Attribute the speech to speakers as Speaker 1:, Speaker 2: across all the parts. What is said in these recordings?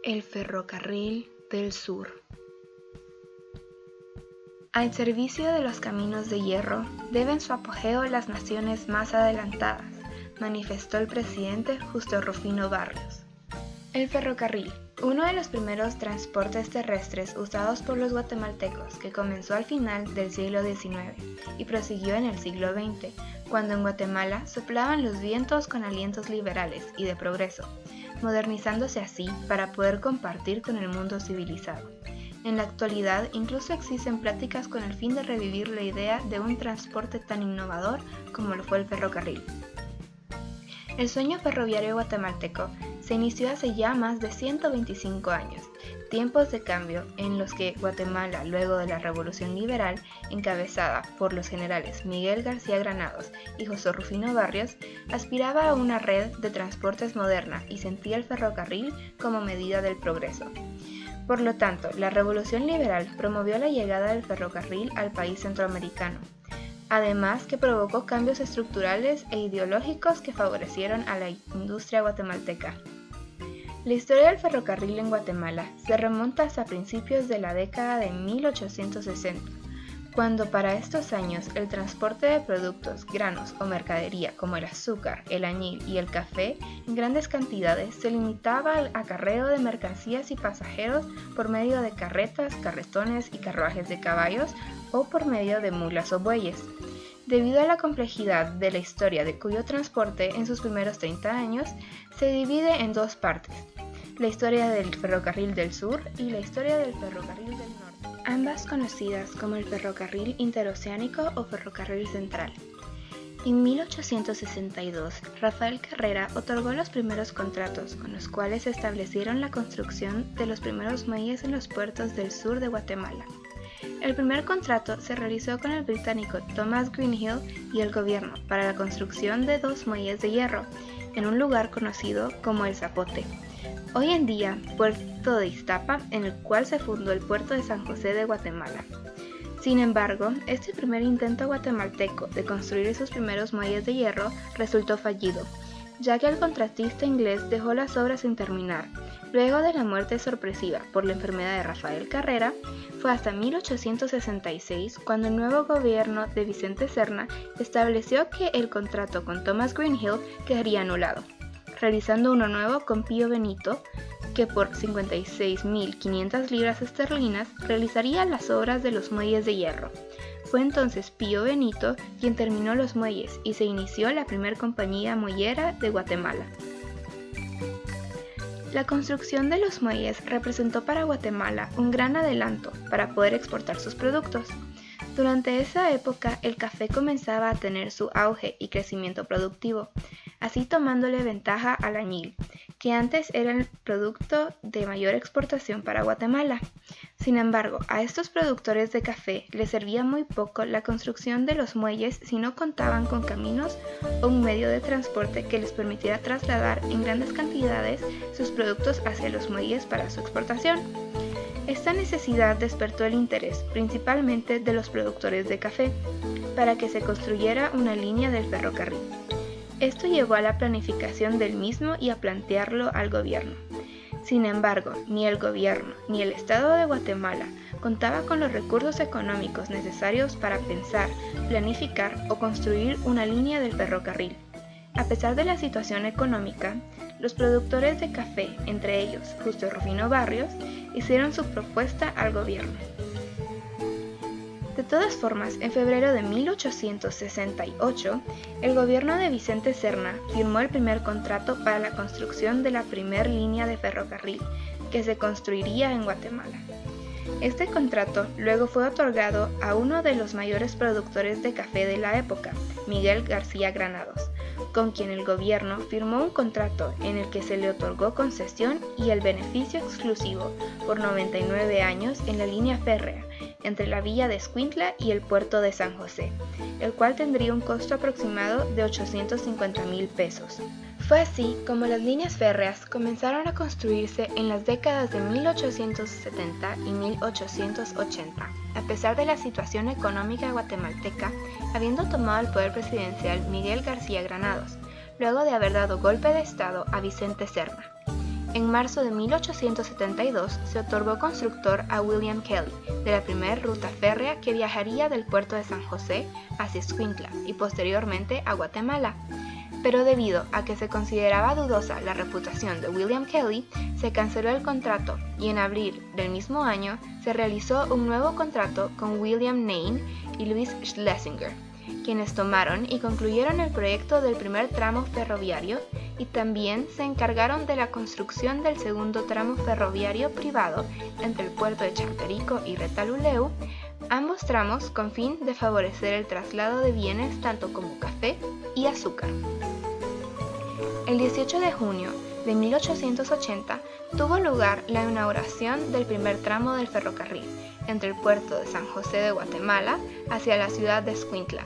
Speaker 1: El Ferrocarril del Sur. Al servicio de los caminos de hierro deben su apogeo las naciones más adelantadas, manifestó el presidente Justo Rufino Barrios. El ferrocarril, uno de los primeros transportes terrestres usados por los guatemaltecos, que comenzó al final del siglo XIX y prosiguió en el siglo XX, cuando en Guatemala soplaban los vientos con alientos liberales y de progreso, modernizándose así para poder compartir con el mundo civilizado. En la actualidad incluso existen pláticas con el fin de revivir la idea de un transporte tan innovador como lo fue el ferrocarril. El sueño ferroviario guatemalteco se inició hace ya más de 125 años, tiempos de cambio en los que Guatemala, luego de la Revolución Liberal, encabezada por los generales Miguel García Granados y José Rufino Barrios, aspiraba a una red de transportes moderna y sentía el ferrocarril como medida del progreso. Por lo tanto, la Revolución Liberal promovió la llegada del ferrocarril al país centroamericano, además que provocó cambios estructurales e ideológicos que favorecieron a la industria guatemalteca. La historia del ferrocarril en Guatemala se remonta hasta principios de la década de 1860, cuando para estos años el transporte de productos, granos o mercadería como el azúcar, el añil y el café en grandes cantidades se limitaba al acarreo de mercancías y pasajeros por medio de carretas, carretones y carruajes de caballos o por medio de mulas o bueyes. Debido a la complejidad de la historia de cuyo transporte en sus primeros 30 años, se divide en dos partes, la historia del ferrocarril del sur y la historia del ferrocarril del norte, ambas conocidas como el ferrocarril interoceánico o ferrocarril central. En 1862, Rafael Carrera otorgó los primeros contratos con los cuales se establecieron la construcción de los primeros muelles en los puertos del sur de Guatemala. El primer contrato se realizó con el británico Thomas Greenhill y el gobierno para la construcción de 2 muelles de hierro en un lugar conocido como El Zapote, hoy en día Puerto de Iztapa, en el cual se fundó el puerto de San José de Guatemala. Sin embargo, este primer intento guatemalteco de construir esos primeros muelles de hierro resultó fallido, ya que el contratista inglés dejó las obras sin terminar. Luego de la muerte sorpresiva por la enfermedad de Rafael Carrera, fue hasta 1866 cuando el nuevo gobierno de Vicente Serna estableció que el contrato con Thomas Greenhill quedaría anulado, realizando uno nuevo con Pío Benito, que por 56.500 libras esterlinas realizaría las obras de los muelles de hierro. Fue entonces Pío Benito quien terminó los muelles y se inició la primera compañía muellera de Guatemala. La construcción de los muelles representó para Guatemala un gran adelanto para poder exportar sus productos. Durante esa época el café comenzaba a tener su auge y crecimiento productivo, así tomándole ventaja al añil, que antes era el producto de mayor exportación para Guatemala. Sin embargo, a estos productores de café les servía muy poco la construcción de los muelles si no contaban con caminos o un medio de transporte que les permitiera trasladar en grandes cantidades sus productos hacia los muelles para su exportación. Esta necesidad despertó el interés principalmente de los productores de café para que se construyera una línea del ferrocarril. Esto llevó a la planificación del mismo y a plantearlo al gobierno. Sin embargo, ni el gobierno ni el Estado de Guatemala contaba con los recursos económicos necesarios para pensar, planificar o construir una línea del ferrocarril. A pesar de la situación económica, los productores de café, entre ellos Justo Rufino Barrios, hicieron su propuesta al gobierno. De todas formas, en febrero de 1868, el gobierno de Vicente Serna firmó el primer contrato para la construcción de la primera línea de ferrocarril que se construiría en Guatemala. Este contrato luego fue otorgado a uno de los mayores productores de café de la época, Miguel García Granados, con quien el gobierno firmó un contrato en el que se le otorgó concesión y el beneficio exclusivo por 99 años en la línea férrea entre la villa de Escuintla y el puerto de San José, el cual tendría un costo aproximado de 850,000 pesos. Fue así como las líneas férreas comenzaron a construirse en las décadas de 1870 y 1880. A pesar de la situación económica guatemalteca, habiendo tomado el poder presidencial Miguel García Granados, luego de haber dado golpe de estado a Vicente Serna. En marzo de 1872 se otorgó constructor a William Kelly de la primera ruta férrea que viajaría del puerto de San José hacia Escuintla y posteriormente a Guatemala. Pero debido a que se consideraba dudosa la reputación de William Kelly, se canceló el contrato y en abril del mismo año se realizó un nuevo contrato con William Nain y Louis Schlesinger, quienes tomaron y concluyeron el proyecto del primer tramo ferroviario y también se encargaron de la construcción del segundo tramo ferroviario privado entre el puerto de Champerico y Retalhuleu, ambos tramos con fin de favorecer el traslado de bienes tanto como café y azúcar. El 18 de junio de 1880 tuvo lugar la inauguración del primer tramo del ferrocarril entre el puerto de San José de Guatemala hacia la ciudad de Escuintla,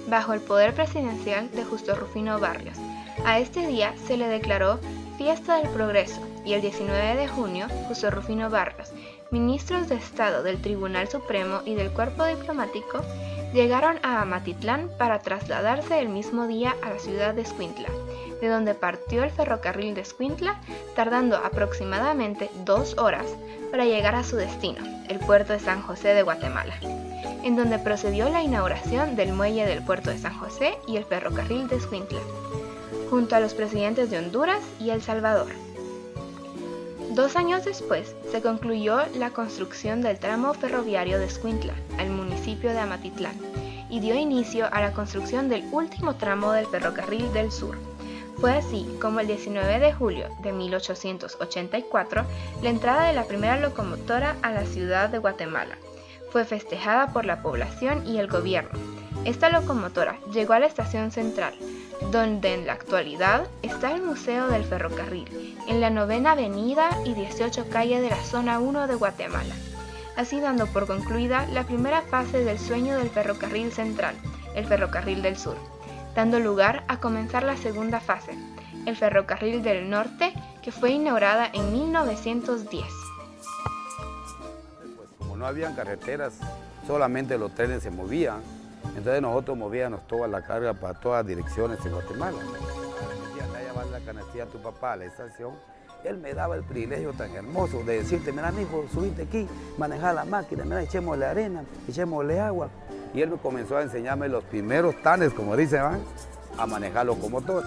Speaker 1: bajo el poder presidencial de Justo Rufino Barrios. A este día se le declaró Fiesta del Progreso y el 19 de junio Justo Rufino Barrios, ministros de Estado del Tribunal Supremo y del Cuerpo Diplomático, llegaron a Amatitlán para trasladarse el mismo día a la ciudad de Escuintla, de donde partió el ferrocarril de Escuintla, tardando aproximadamente 2 horas para llegar a su destino, el puerto de San José de Guatemala, en donde procedió la inauguración del muelle del puerto de San José y el ferrocarril de Escuintla, junto a los presidentes de Honduras y El Salvador. 2 años después se concluyó la construcción del tramo ferroviario de Escuintla al municipio de Amatitlán y dio inicio a la construcción del último tramo del ferrocarril del sur. Fue así como el 19 de julio de 1884 la entrada de la primera locomotora a la ciudad de Guatemala fue festejada por la población y el gobierno. Esta locomotora llegó a la estación central, donde en la actualidad está el Museo del Ferrocarril, en la 9ª Avenida y 18 calle de la Zona 1 de Guatemala, así dando por concluida la primera fase del sueño del ferrocarril central, el Ferrocarril del Sur, dando lugar a comenzar la segunda fase, el Ferrocarril del Norte, que fue inaugurada en 1910.
Speaker 2: Pues como no habían carreteras, solamente los trenes se movían. Entonces nosotros movíamos toda la carga para todas direcciones en Guatemala. Decía, a llevar la canastilla a tu papá a la estación. Él me daba el privilegio tan hermoso de decirte, mira, mijo, subiste aquí, manejar la máquina, mira, echémosle arena, echémosle agua. Y él me comenzó a enseñarme los primeros tanes, como dicen, a manejar locomotor.